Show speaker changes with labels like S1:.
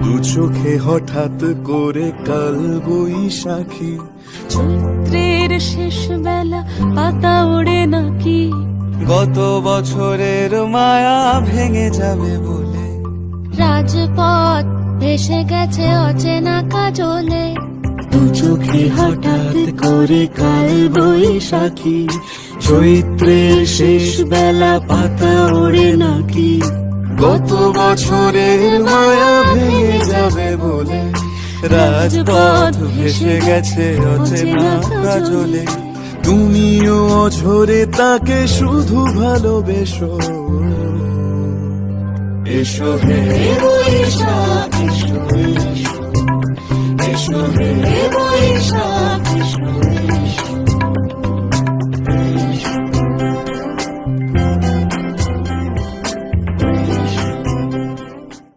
S1: দু চোখে হঠাৎ করে কাল বৈশাখী,
S2: চৈত্রের শেষ বেলা পাতা ওড়ে নাকি,
S1: গত বছরের মায়া ভেঙে যাবে বলে,
S2: রাজপথ ভেসে গেছে অচেনা কাজলে,
S1: দু চোখে হঠাৎ করে কাল বৈশাখী, চৈত্রের শেষ বেলা পাতা ওড়ে নাকি, গত বছরের মায়া ভেঙে যাবে বলে, রাজপথ ভেসে গেছে অচেনা কাজলে, তুমিও অঝরে তাকে শুধু ভালোবেসো। এসো হে বৈশাখ এসো, এসো, এসো হে বৈশাখ এসো।